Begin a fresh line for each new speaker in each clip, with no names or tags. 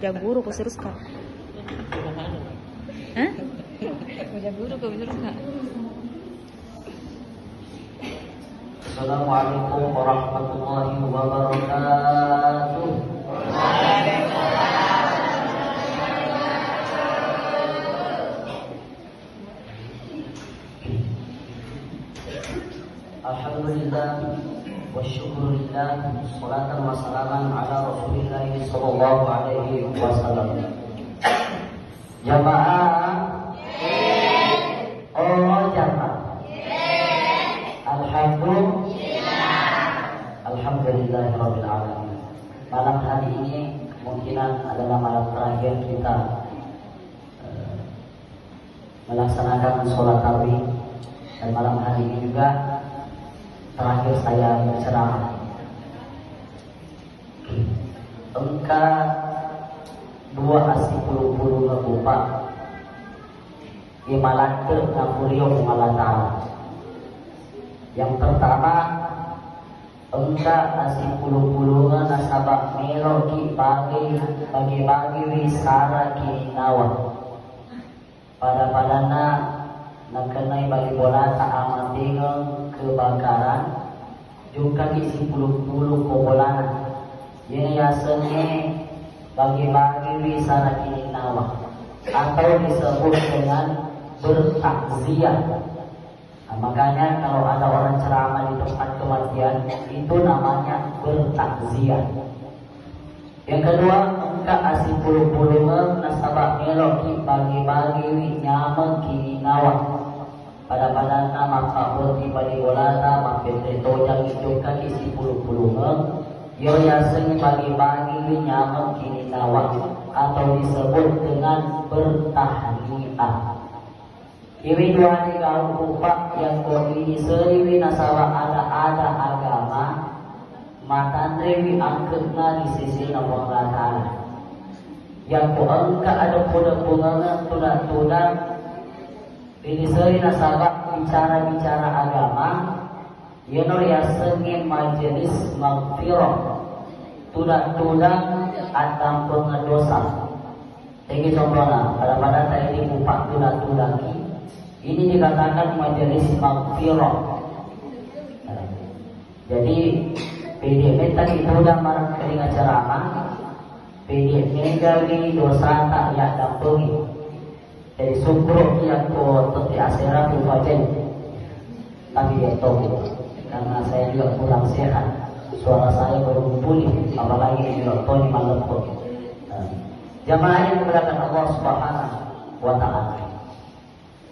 Jaguru ko serius ka. Hah? Jaguru ko serius ka.
Assalamualaikum warahmatullahi wabarakatuh. Alhamdulillah wa syukurillah, salatan wa salaman ala Rasulillah sallallahu alaihi wasallam. Jamaah, oh jamaah. Alhamdulillahirabbil alamin. Malam hari ini kemungkinan adalah malam terakhir kita melaksanakan sholat tarawih, dan malam hari ini juga terakhir saya berceramah. Engka 2 ngebuka imalante ngapurio kumalata. Yang pertama, engka asipuluh-puluh nasabak melo ki bagi wisara kinawa. Pada-padana nakenai bagi bola tak amat tinggal kebakaran juga isi puluh-puluh kobolana. Ini yasennya bagi wisara kinawa atau disebut dengan bertakziah. Nah, makanya kalau ada orang ceramah di tempat kematian itu namanya bertakziah. Yang kedua, engka asih puluh-puluh nasabak meloki bagi nyama kini nawa. Pada nama Pak Berti bagi bolata mampir tojang itu kaki si puluh-puluh yo yasen bagi nyama kini nawa atau disebut dengan bertahniah. Iwi dua ni kau upak yang kau ini seriwi nasawa ada agama matan rewi angkutna di sisi nama Allah Ta'ala. Yang kau angkat ada punga tudak ini seri nasawa bicara agama yenor ya sengin majelis magfirah tudak atam pengedosa. Tinggi contohnya pada tadi upak tudaki. Ini dikatakan majelis magfirah. Jadi PDM tadi itu udah marah kelinga ceramah. PDM gali dosa tak ya dampungi. Jadi sukro yang ko teti asera tu wajen. Tapi itu karena saya juga kurang sehat, suara saya baru pulih, apalagi di Tony malam kok. Jamaah yang dimuliakan Allah Subhanahu wa Ta'ala.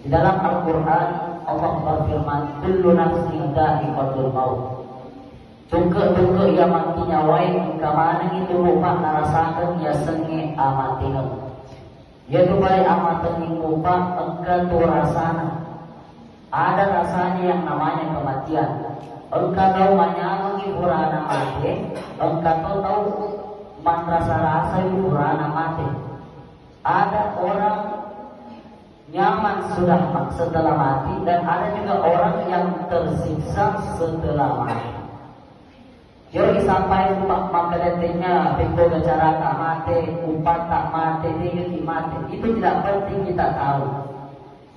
Di dalam Al-Quran Allah berfirman, kullu nafsin dha'iqatul maut. Tungke yang mati nyawai kamana itu rupa narasakan ya sengi amatingan. Ya tu baik amatin rupa engkau tu rasana. Ada rasanya yang namanya kematian. Engkau tahu banyak hiburan mati. Engkau tahu man rasa hiburan mati. Ada orang nyaman sudah setelah mati, dan ada juga orang yang tersiksa setelah mati. Jadi sampai maka datanya peko bicara tak mati, upat tak mati, tinggi mati, itu tidak penting kita tahu.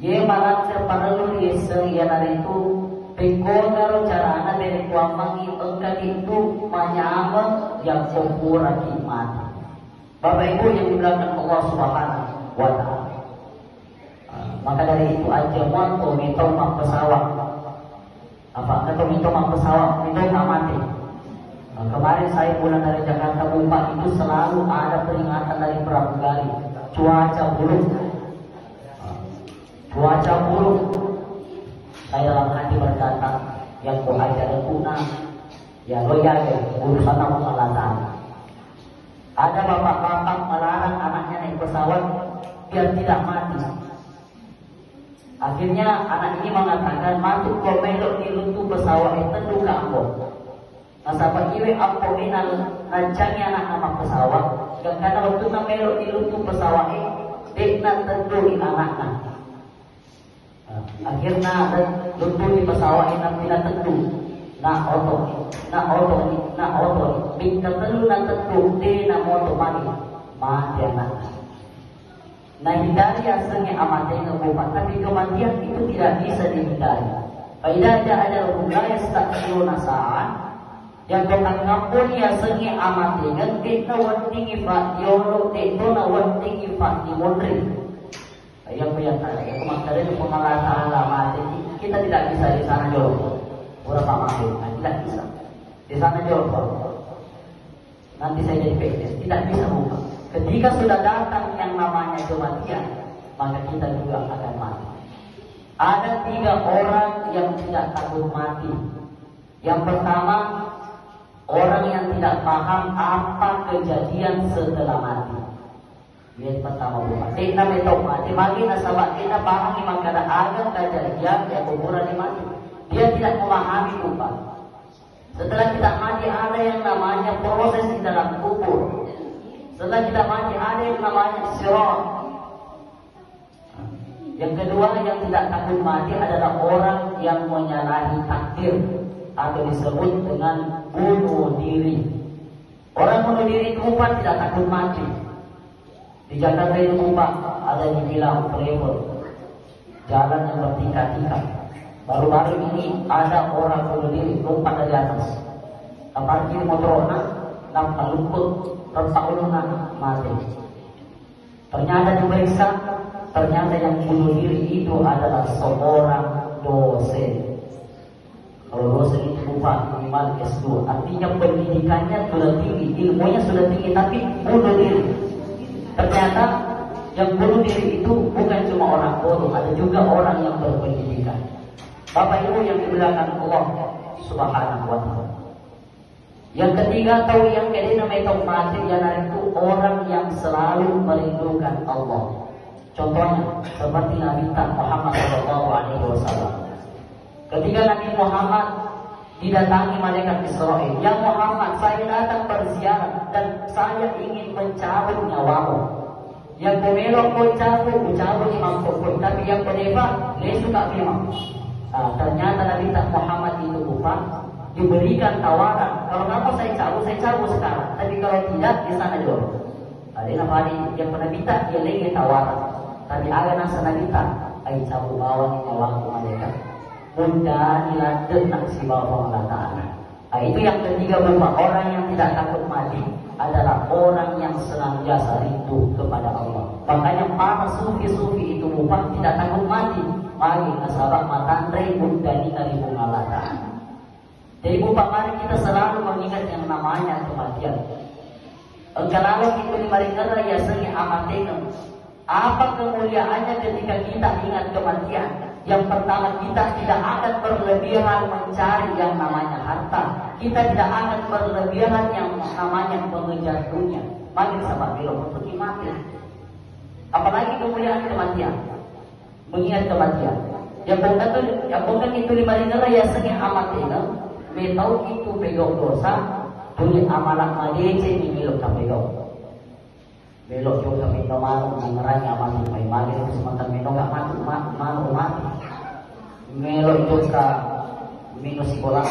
Ye malam perlu yeseng ya dari itu peko karo cara ana dari kuamangi engka itu manyama yang kopura mati. Bapak Ibu yang dimuliakan Allah Subhanahu wa Ta'ala. Maka dari itu aja wanto minta mak pesawat. Apa kata minta mak pesawat, minta mak mati. Kemarin saya pulang dari Jakarta Bumpa itu selalu ada peringatan dari pramugari cuaca buruk. Cuaca buruk. Saya dalam hati berkata, yang kau ajar guna, ya loyal urusan Allah Ta'ala. Ada bapak-bapak melarang anaknya naik pesawat biar tidak mati. Akhirnya anak ini mengatakan, masuk kau melok di luntu pesawat itu duka ambo. Nah sahabat iwe ambo minal rancangnya anak nama pesawat. Dan karena waktu na melok di luntu pesawat ini, dekna tentu di anaknya. Akhirnya luntu di pesawat ini tidak tentu. Nah otot, minta tentu na tentu de na moto mani. mati anak. Nah hindari asengnya amatnya umat, tapi kematian itu tidak bisa dihindari. Faidah ada hubungannya stakiruna sa'an yang kau ngampuni asengnya amatnya kita wantingi fa yolo itu na wantingi fa di mundri. Yang kelihatan ya kemarin pengalaman mati kita tidak bisa di sana jauh. Berapa mati tidak bisa di sana jauh. Nanti saya jadi PNS tidak bisa buka. Ketika sudah datang yang namanya kematian, maka kita juga akan mati. Ada 3 orang yang tidak takut mati. Yang pertama, orang yang tidak paham apa kejadian setelah mati. Yang pertama bukan. Kita betul mati. Bagi nasabah kita paham maka ada kejadian yang kuburan mati. Dia tidak memahami bukan. Setelah kita mati ada yang namanya proses di dalam kubur. Setelah kita mati ada yang namanya sirat. Yang kedua yang tidak takut mati adalah orang yang menyalahi takdir atau disebut dengan bunuh diri. Orang bunuh diri itu bukan tidak takut mati. Di Jakarta itu bukan ada yang bilang flavor jalan yang bertingkat-tingkat. Baru-baru ini ada orang bunuh diri lompat dari atas. Parkir motornya nampak luput terpauluna mati. Ternyata diperiksa, ternyata yang bunuh diri itu adalah seorang dosen. Kalau dosen itu bukan minimal S2, artinya pendidikannya sudah tinggi, ilmunya sudah tinggi, tapi bunuh diri. Ternyata yang bunuh diri itu bukan cuma orang bodoh, ada juga orang yang berpendidikan. Bapak Ibu yang dimuliakan Allah Subhanahu wa Ta'ala. Yang ketiga tahu yang kedua metode mati itu orang yang selalu merindukan Allah. Contohnya seperti Nabi Muhammad SAW. Ketika Nabi Muhammad didatangi malaikat Israel, ya Muhammad, saya datang berziarah dan saya ingin mencabut nyawamu. Yang pemelok kau cabut imam kau, tapi yang peneva dia suka memang. Ternyata Nabi Muhammad itu bukan diberikan tawaran, kalau kamu saya cabut sekarang, tapi kalau tidak di sana dulu. Ada yang pernah minta dia lagi tawaran, tapi ada nasa nabita, ay cabut bawa nyawa mereka. Mudah dilanjut nak si bawa Allah Taala. Itu yang ketiga berupa orang yang tidak takut mati adalah orang yang senantiasa rindu kepada Allah. Makanya para sufi itu bukan tidak takut mati. Mari nasabah matandre mudani dari Allah Taala. Jadi Bapak, mari kita selalu mengingat yang namanya kematian. Kalau itu di mereka ya seni amatikan. Apa kemuliaannya ketika kita ingat kematian? Yang pertama, kita tidak akan berlebihan mencari yang namanya harta. Kita tidak akan berlebihan yang namanya mengejar dunia. Mari sahabat bilang untuk mati. Apalagi kemuliaan kematian. Mengingat kematian. Yang bukan itu di mereka ya seni amatikan. Metau itu pegok dosa, tulis amalan madece di milok kapegok. Belok juga minta malu mengeranya amalan may mali sementara minta nggak malu mati. Melok juga minus sekolah,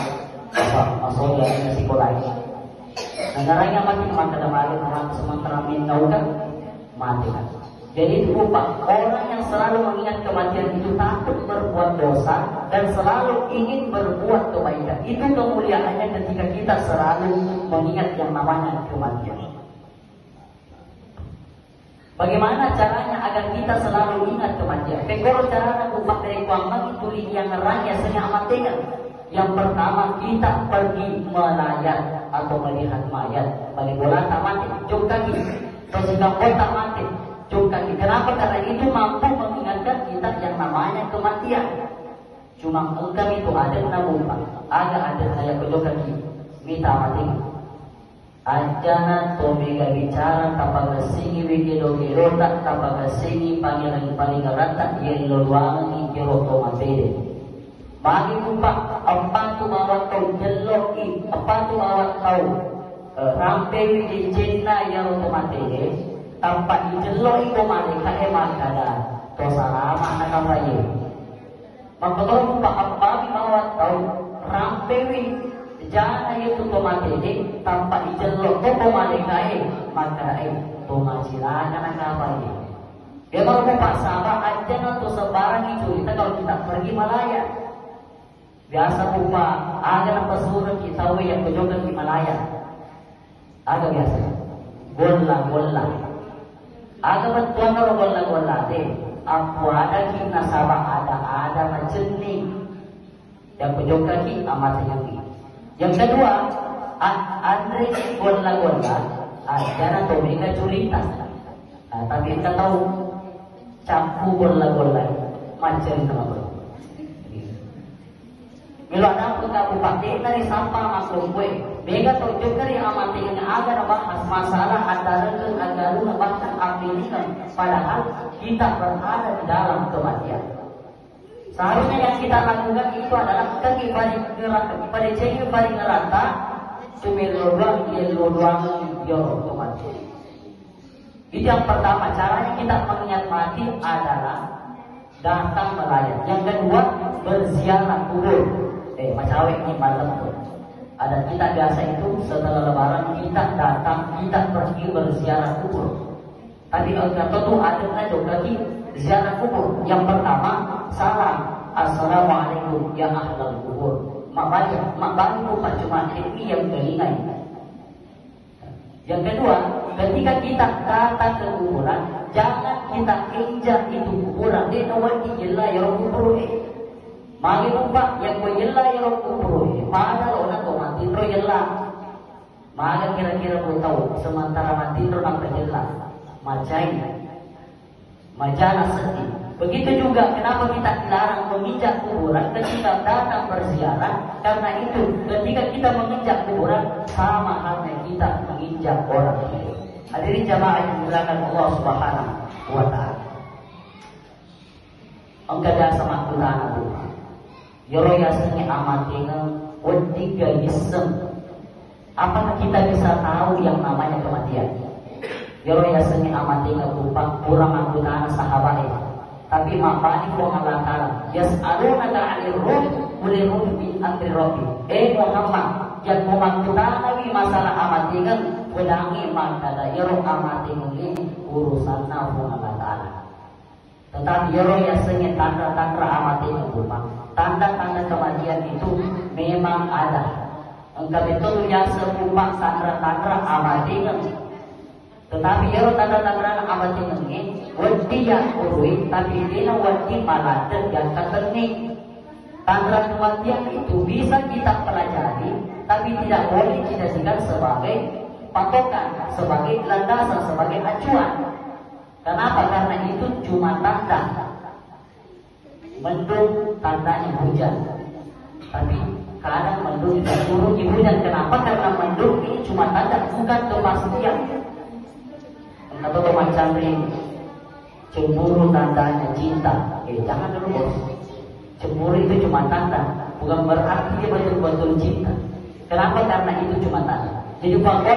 masuk ya minus sekolah. Mengeranya mati maka mali sementara minta kan mati kan. Jadi itu rupa orang yang selalu mengingat kematian itu takut berbuat dosa dan selalu ingin berbuat kebaikan. Itu kemuliaannya ketika kita selalu mengingat yang namanya kematian. Bagaimana caranya agar kita selalu ingat kematian? Pekor cara umat dari kuaman itu yang ngeranya senyak matikan. Yang pertama kita pergi melayat atau melihat mayat. Bagi bola tak mati, jom kaki. Terus jika tak mati. Kenapa? Karena itu mampu mengingatkan kita yang namanya kematian. Cuma engkau itu ada nabuka, ada saya kejokan minta mati. Ajana to mega bicara tapag singi wikido kirota tapag singi pangilan paling rata yang luangan ni kirota matede. Bagi lupa apa tu awak kau jeloki, apa tu awak kau rampe di jenna yang matede. Tanpa dijelok itu malika kada to salama na kamrayo. Magpatulong pa apa bawat taon rampewi Jangan itu tomate tanpa dicelok toko malaikai maka toma silakan apa ini. Dia kalau mau pak sahabat aja nanti sebarang itu kita kalau kita pergi Malaya biasa lupa ada pesuruh kita yang berjoget di Malaya agak biasa gola agak betul kalau gola deh aku ada kita sahabat ada macam ni yang berjoget di amat tinggi. Yang kedua Andre gola ada nanti mereka cerita tapi kita tahu campur gola macam sama bro. Kalau ada pun kamu pakai dari sampah masuk kue, mereka tunjuk dari amati yang agar bahas masalah antara keagamaan bahkan Amerika, padahal kita berada di dalam kematian. Seharusnya yang kita lakukan itu adalah kaki pada cewek paling ngerata, cuma luang jorok kematian. Itu yang pertama, caranya kita mengingat mati adalah datang melayat. Yang kedua, berziarah kubur. Macam ini malam tu. Ada kita biasa itu setelah lebaran kita datang, kita pergi berziarah kubur. Tapi kalau tu ada lagi ziarah kubur. Yang pertama, salam, assalamualaikum ya ahlal kubur. Mak bagi bukan cuma ini yang teringat. Yang kedua, ketika kita datang ke kuburan, jangan kita injak itu kuburan. Dia nawati jelah yang kubur magi lupa yang ko jelah yang kubur. Padahal orang ko mati ro jelah. Maka kira-kira ko tahu sementara mati ro nak jelah. Macana sedih. Begitu juga kenapa kita dilarang menginjak kuburan ketika datang berziarah? Karena itu ketika kita menginjak kuburan sama halnya kita menginjak orang hidup. Hadirin jamaah yang dimuliakan Allah Subhanahu wa taala. Angkada sama Quran itu. Yoro yasnya amatina wadiga yisem. Apakah kita bisa tahu yang namanya kematian? Yoro yasnya amatina berupa kurang anggota sahabat ini. Tapi mabani ko Allah Ta'ala yas'alunaka 'anil ruh qul ruh bi amri rabbi. Muhammad yang mengetahui masalah amatingan wedangi maka yoro amatingan ini urusan Allah Ta'ala. Tetapi yoro yasnya tanda-tanda amatingan berupa tanda-tanda kematian itu memang ada. Engkau betul yang serupa tanda-tanda amatingan. Tetapi yoro tanda-tanda amatingan ini wadi yang urui, tapi dia wadi malah yang ketenik. Tanda kematian itu bisa kita pelajari, tapi tidak boleh dijadikan sebagai patokan, sebagai landasan, sebagai acuan. Kenapa? Karena itu cuma tanda. Mendung tandanya hujan, tapi kadang mendung tidak turun di hujan. Kenapa? Karena mendung ini cuma tanda, bukan kepastian. Kata macam ini. Cemburu tandanya cinta. Jangan dulu bos. Cemburu itu cuma tanda, bukan berarti dia betul-betul cinta. Kenapa? Karena itu cuma tanda. Jadi waktu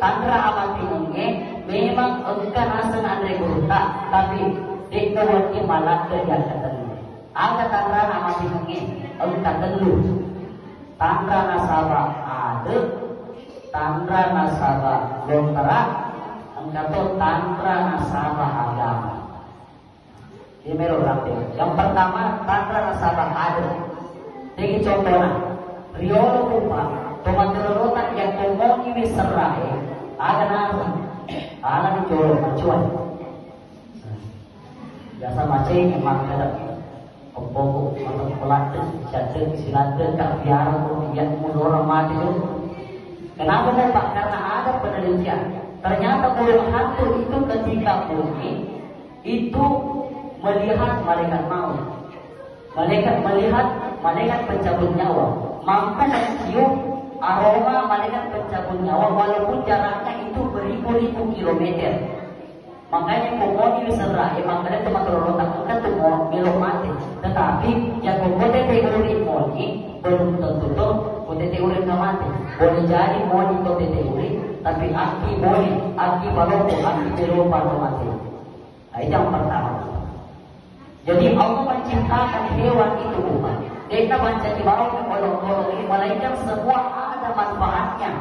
tanda amati ini memang engkau rasa andre gurta, tapi dekawati malah kerjaan. Ada tanda amati ini engkau telu. Tanda nasabah ada, tanda nasabah lontara, engkau tanda nasabah agama. Ini merah. Yang pertama tanda nasabah ada. Jadi contohnya riolo rupa tomat yang komoni wiserai ada nama ala dijual acuan. Biasa macam yang makan kompoko atau pelatih jatuh silatih tak biar yang orang mati itu. Kenapa Pak? Karena ada penelitian. Ternyata bulu hantu itu ketika bunyi itu melihat malaikat maut. Malaikat pencabut nyawa mampu mencium aroma malaikat pencabut nyawa walaupun jaraknya itu beribu-ribu kilometer. Makanya komodi diserah, makanya cuma terletak kan tuh mau belok mati. Tetapi yang komodi teori moni belum tentu tuh komodi teori nggak mati. Boleh jadi moni komodi teori, tapi aki boleh, aki balok, aki belok balok mati. Nah, itu yang pertama. Jadi Allah menciptakan hewan itu bukan Kita baca di bawah kolom-kolom ini melainkan semua ada manfaatnya.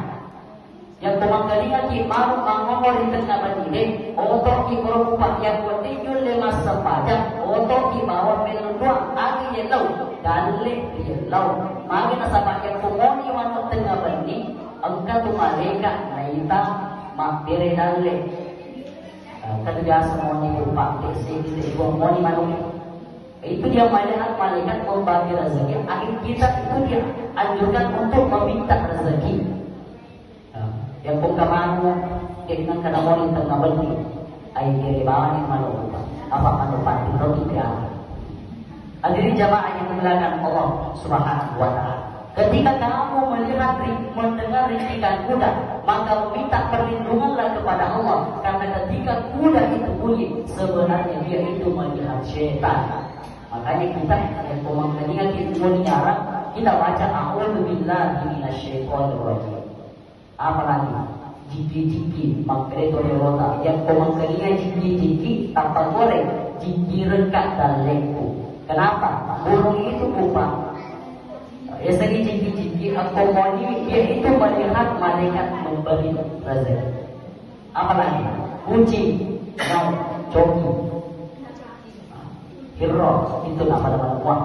Yang kumanggalingan ki maru mangongol di tengah bandile, otok ki berupa yang kotinjul lima sepadan, otok ki bawah meludua agi yelau, dalek yelau. Magi nasabak yang kumoni wanu tengah bandi, engkau tu malaikat naita makbere dalek. Kata biasa moni berupa desi moni manu. Itu dia melihat malaikat membagi rezeki. Akhir kita itu dia anjurkan untuk meminta rezeki. Yang pengkaman dengan kada mau tengah beli ai dari bawah ni malu apa manupan itu dia. Hadirin jamaah yang dimuliakan Allah Subhanahu wa taala. Ketika kamu melihat mendengar rintikan kuda, maka minta perlindunganlah kepada Allah karena ketika kuda itu bunyi sebenarnya dia itu melihat syaitan. Makanya kita yang pemanggilan itu menyiarah kita baca a'udzu billahi minasyaitonir rajim. Apalagi jiki-jiki makreto rota yang pemangkalinya jiki-jiki tanpa goreng jiki rekat dan lengku. Kenapa? Burung itu rupa ya segi jiki-jiki akomoni dia itu melihat malaikat memberi rezeki. Apalagi kucing, nyau, coki, hiro itu nama-nama uang.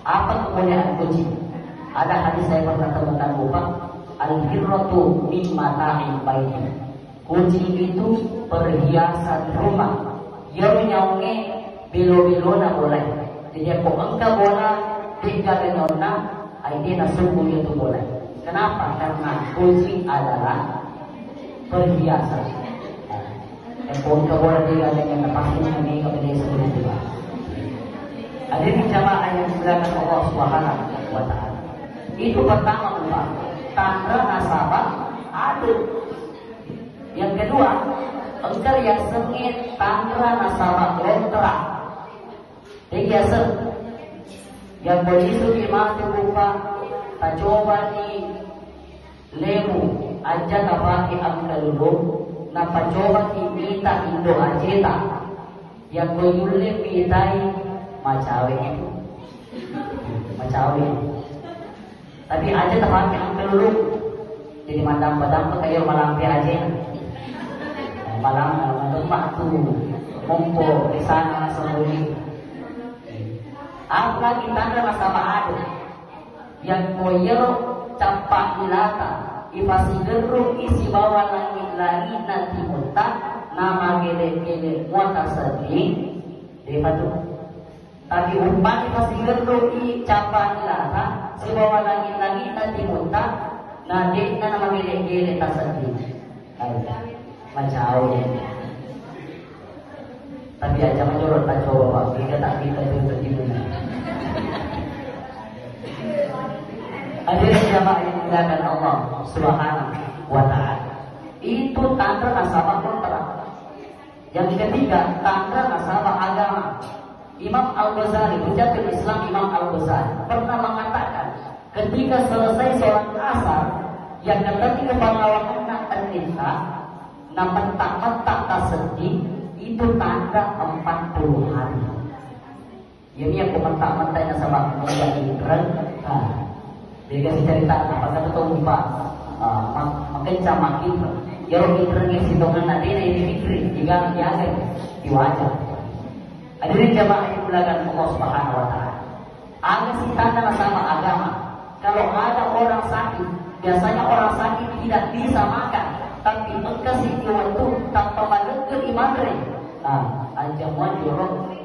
Apa kemuliaan kucing? Ada hadis saya pernah temukan lupa. Al-hirratu min mata'il baiti. Kucing itu perhiasan rumah. Yang nyaunge bilo-bilo na boleh. Jadi kok engkau boleh tiga dengan ID nasuku itu boleh. Kenapa? Karena kucing adalah perhiasan. Yang engkau boleh tiga dengan pasti ini kepada sebelum itu. Ada di jamaah yang dimuliakan Allah Subhanahu wa taala. Itu pertama Pak. Tanda nasabah ada. Yang kedua, engkau yang sengit tanda nasabah kontrak. Tiga yang begitu dimati buka, tak coba ni lemu aja tak pakai angka dulu, napa coba ki minta indo ajeta. Yang berulle mintai macawe itu, macawe. Tapi aja tak pakai angka dulu, jadi madam-madam kayak malam aja. Malam mak tu, mongko di sana sembunyi. Apalagi tanda nasabah ada yang koyo campak ilata ifasi gerung isi bawah langit nanti muntah nama gede-gede muata sedih depatu. Tapi umpan ifasi gerung i campak ilata si bawah langit nanti muntah nade nama gede-gede tak sedih. Macau ya. Tapi aja menurut tak coba Pak, kita tak kita itu Hadirin jamaah yang dimuliakan Allah Subhanahu wa taala. Itu tanda nasabah kontrak. Yang ketiga, tanda nasabah agama. Imam Al-Ghazali, Hujatul Islam Imam Al-Ghazali pernah mengatakan, ketika selesai sholat asar, yang ketika pengawalan an-nisa, mentak-mentak tak sedih, itu tanda 40 hari. Ini yang mentak-mentak nasabah menjadi rengah. Dia kasih cerita apa kata tahu Pak, makin camakin, ya orang internet situ kan nanti ini pikir, jika biasa di wajah. Hadirin jamaah yang dimuliakan Allah Subhanahu wa taala. Ada sih tanda sama agama. Kalau ada orang sakit, biasanya orang sakit tidak bisa makan, tapi kasih waktu tanpa malaikat imamre. Aja mau jorok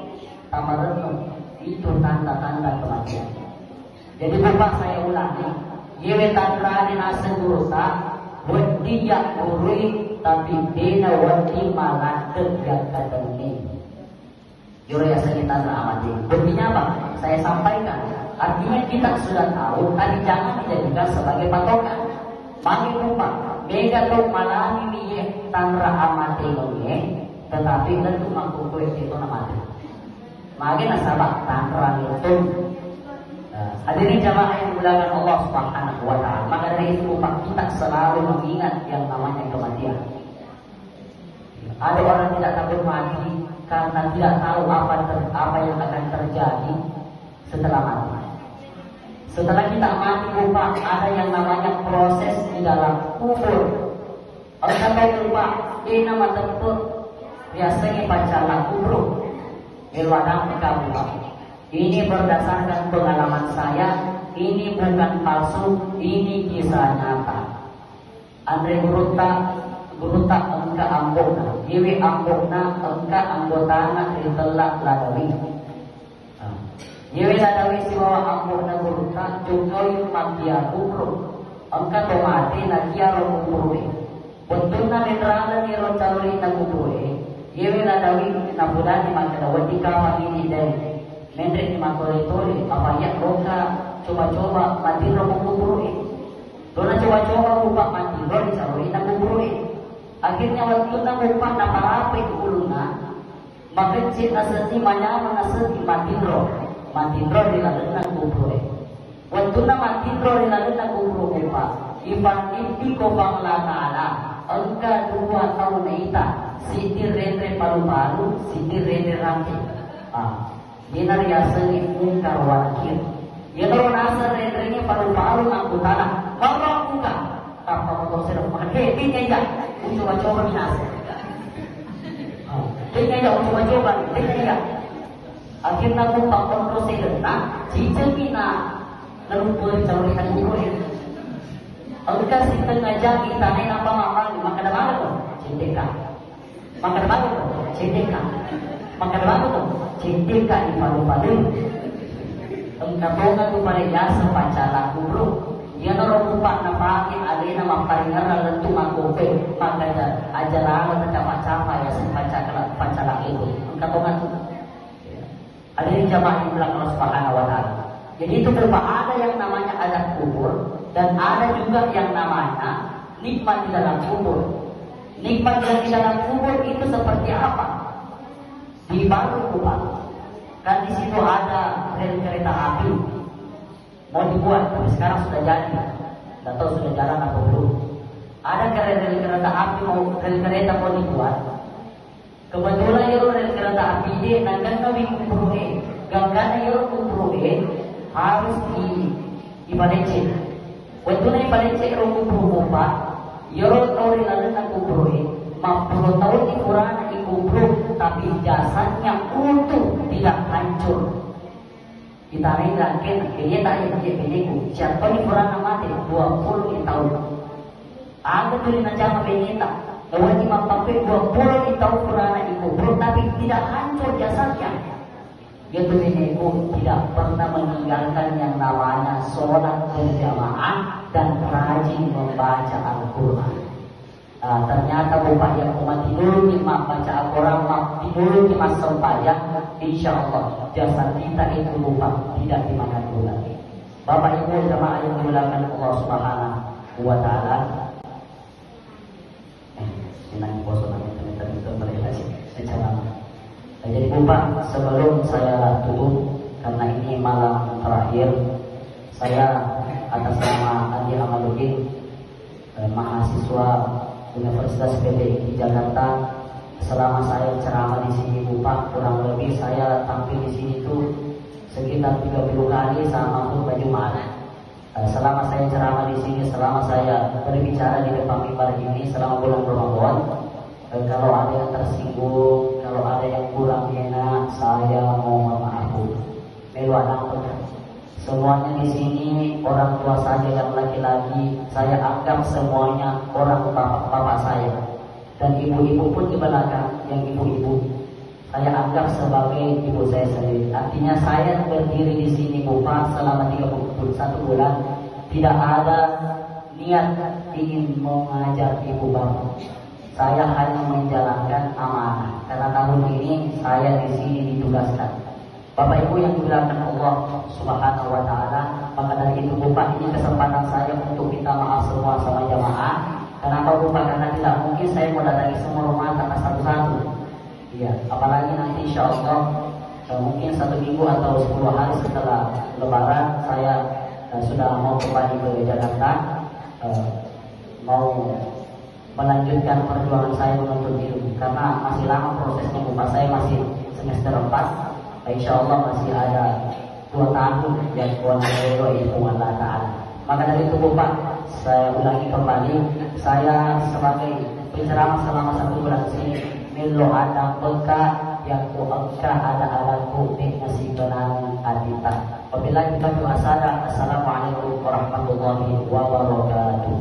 tamaran itu tanda-tanda kematian. Jadi bapak saya ulangi, yewe tandra di nasa gurusa, wadi yang urui tapi dina wadi malah terjak kadang-kadang. Juru ya saya tandra amati. Buktinya apa? Saya sampaikan. Artinya kita sudah tahu, tadi jangan dijadikan sebagai patokan. Mami lupa, beda tuh malah ini tandra amati nge, tetapi tentu makhluk itu namanya. Magi nasabah tandra itu. Hadirin jamaah yang dimuliakan Allah Subhanahu wa taala. Maka dari itu kita selalu mengingat yang namanya kematian. Ada orang tidak takut mati karena tidak tahu apa yang akan terjadi. setelah mati. Setelah kita mati lupa ada yang namanya proses di dalam kubur. Oleh karena lupa ini nama tempat biasanya pacaran kubur. Ilwadang kabupa. Ini berdasarkan pengalaman saya. Ini bukan palsu, ini kisah nyata. Andre Guruta engka ambokna, Iwi ambokna engka anggotana ritelak ladawi. Iwi ladawi siwa ambokna Guruta jungkoi makia kubro, engka tomate nakia ro kubroe. Bentuna netrala ni ro calori na kubroe. Iwi ladawi nabudani makadawati kawa ini dari mendrik ni makore-tore apa ya roka coba-coba mati ro kubroe. Dona coba-coba buka mati ro di calori na kubroe. Akhirnya waktu na buka na parape uluna makecit na seti manyama na seti matindro dilalun na kubroe. Waktu na matindro dilalun na kubroe pa ipan impi ko bang lakala engka 2 tahun na ita sitir rendre palu-palu sitir rendre rangke dinariasa ni mungkar wakil yenoro nasa rendre palu-palu aku tanah ngorok buka apa motor serap makan tiga coba-coba binasa tiga coba-coba tiga akhirnya aku pak kontrol sedena cicil bina lelumpur cawrikan kubur engkau si tengah jam kita naik apa makan makan apa tuh cintika makan apa tuh cintika makan apa tuh cintika di palu-palu engkau pongan tu pada jasa pacaran kubur dia noro kupak nampakin ada nama paringan lentu makope maka ajaran tercapai ya pacaran itu engkau pongan tu ada di jamaah di belakang Allah Subhanahu wa Ta'ala. Jadi itu berupa ada yang namanya azab kubur dan ada juga yang namanya nikmat di dalam kubur. Nikmat di dalam kubur itu seperti apa? Di Baru Kupang kan di situ ada rel kereta api mau dibuat tapi sekarang sudah jadi. Tidak tahu sudah jalan atau belum. Ada rel kereta api rel kereta mau dibuat. Kebetulan itu rel kereta api dia nanti kami kubur ganggan itu kubur harus di Palece. Waktu na Palece ro kubur pa, yoro tahu lalu na kubur mampu tahu di Quran di kubur tapi jasanya utuh tidak hancur. Kita lagi dia tak ada beliku. Siapa di Quran mati 20 tahun. Aku tuh na jama benita. Lawan di mampir 20 tahun Quran di kubur tapi tidak hancur jasanya. Yaitu ibu tidak pernah meninggalkan yang namanya sholat berjamaah dan rajin membaca Al-Quran. Ternyata bapak yang umat tidur lima baca Al-Quran, tidur lima sembahyang, insya Allah jasad kita itu lupa tidak dimakan gula. Bapak ibu jamaah yang dimuliakan Allah Subhanahu wa Ta'ala. Senang poso nanti itu mereka secara. Jadi Bapak, sebelum saya tutup karena ini malam terakhir, saya atas nama Andi Amaluddin, mahasiswa Universitas PTI di Jakarta, selama saya ceramah di sini Bapak, kurang lebih saya tampil di sini itu sekitar 30 kali sama khutbah Jumat. Selama saya ceramah di sini, selama saya berbicara di depan mimbar ini, selama bulan Ramadan, kalau ada yang tersinggung, kalau ada yang kurang enak, saya mohon maaf. Semuanya di sini orang tua saya yang laki-laki, saya anggap semuanya orang bapak saya. Dan ibu-ibu pun di belakang, yang ibu-ibu, saya anggap sebagai ibu saya sendiri. Artinya saya berdiri di sini Bapak selama 31 bulan, tidak ada niat ingin mengajar ibu bapak. Saya hanya menjalankan amanah karena tahun ini saya di sini ditugaskan. Bapak Ibu yang dimuliakan Allah Subhanahu wa Ta'ala, maka dari itu Bapak, ini kesempatan saya untuk minta maaf semua sama jamaah. Kenapa Bapak? Karena tidak mungkin saya mau datangi semua rumah tangga satu-satu. Iya, apalagi nanti insya Allah mungkin 1 minggu atau 10 hari setelah Lebaran saya sudah mau kembali ke Jakarta, mau melanjutkan perjuangan saya menuntut ilmu karena masih lama prosesnya. Bapak saya masih semester 4, insya Allah masih ada 2 tahun yang kuala ilmu Allah Ta'ala. Maka dari itu Pak, saya ulangi kembali, saya sebagai penceramah selama 1 bulan ini, milo ada berkah yang ku engkau ada alamku nasi kenangan adita. Wabillahi taufiq wal hidayah. Assalamualaikum warahmatullahi wabarakatuh.